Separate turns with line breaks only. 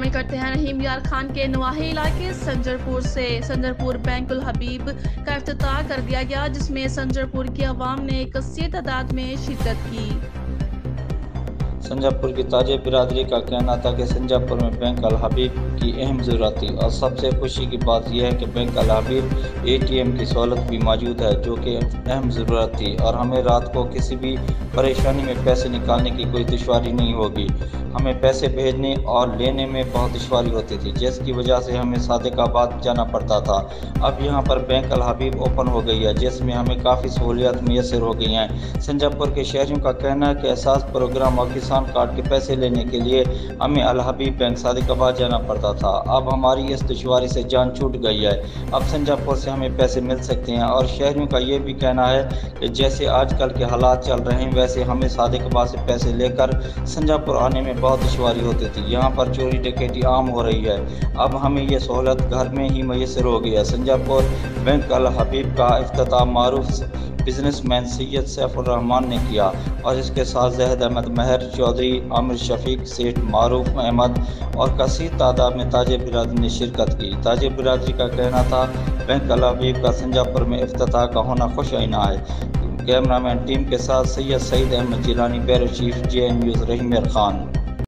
شامل کرتے ہیں رحیم یار خان کے نواحی علاقے سنجرپور سے سنجرپور بینک الحبیب کا افتتاح کر دیا گیا، جس میں سنجرپور کی عوام نے کثیر تعداد میں شرکت کی۔
سنجرپور کی تاجر برادری کا کہنا تھا کہ سنجرپور میں بینک الحبیب کی اہم ضرورت تھی، اور سب سے خوشی کی بات یہ ہے کہ بینک الحبیب ATM کی سہولت بھی موجود ہے، جو کہ اہم ضرورت تھی، اور ہمیں رات کو کسی بھی پریشانی میں پیسے نکالنے کی کوئی دشواری نہیں ہوگی۔ ہمیں پیسے بھیجنے اور لینے میں بہت دشواری ہوتی تھی، جس کی وجہ سے ہمیں صادق آباد جانا پڑتا تھا۔ اب یہاں پر بینک الحبیب اوپن ہو گئی ہے، جس میں ہمیں کافی سہولیات میسر ہو گئی ہیں۔ سنجرپور کے شہریوں کا کہنا ہے کہ احساس پروگرام اور کسان کارڈ کے پیسے لینے کے لیے ہمیں الحبیب بینک صادق آباد جانا پڑتا تھا۔ اب ہماری اس دشواری سے جان چھوٹ گئی ہے، اب سنجرپور سے ہمیں پیسے مل سکتے ہیں۔ اور شہریوں کا یہ بھی کہنا ہے کہ جیسے آج کل کے حالات چل رہے ہیں، ویسے ہمیں صادق آباد سے پیسے لے کر سنجرپور آنے میں بہت دشواری ہوتی تھی۔ یہاں پر چوری ڈکیتی عام ہو رہی ہے، اب ہمیں یہ سہولت گھر میں ہی میسر ہو گئی ہے۔ سنجرپور بینک الحبیب کا افتتاح معروف بزنس مین سید سیف الرحمان نے کیا، اور اس کے ساتھ زاہد احمد مہر چودھری، عامر شفیق، سیٹھ معروف احمد اور کثیر تعداد میں تاجر برادری نے شرکت کی۔ تاجر برادری کا کہنا تھا بینک الحبیب کا سنجرپور میں افتتاح کا ہونا خوش آئینہ ہے۔ کیمرہ مین ٹیم کے ساتھ Syed Saeed Ahmed Jilani, bureau chief JN news, Rahim Yar Khan.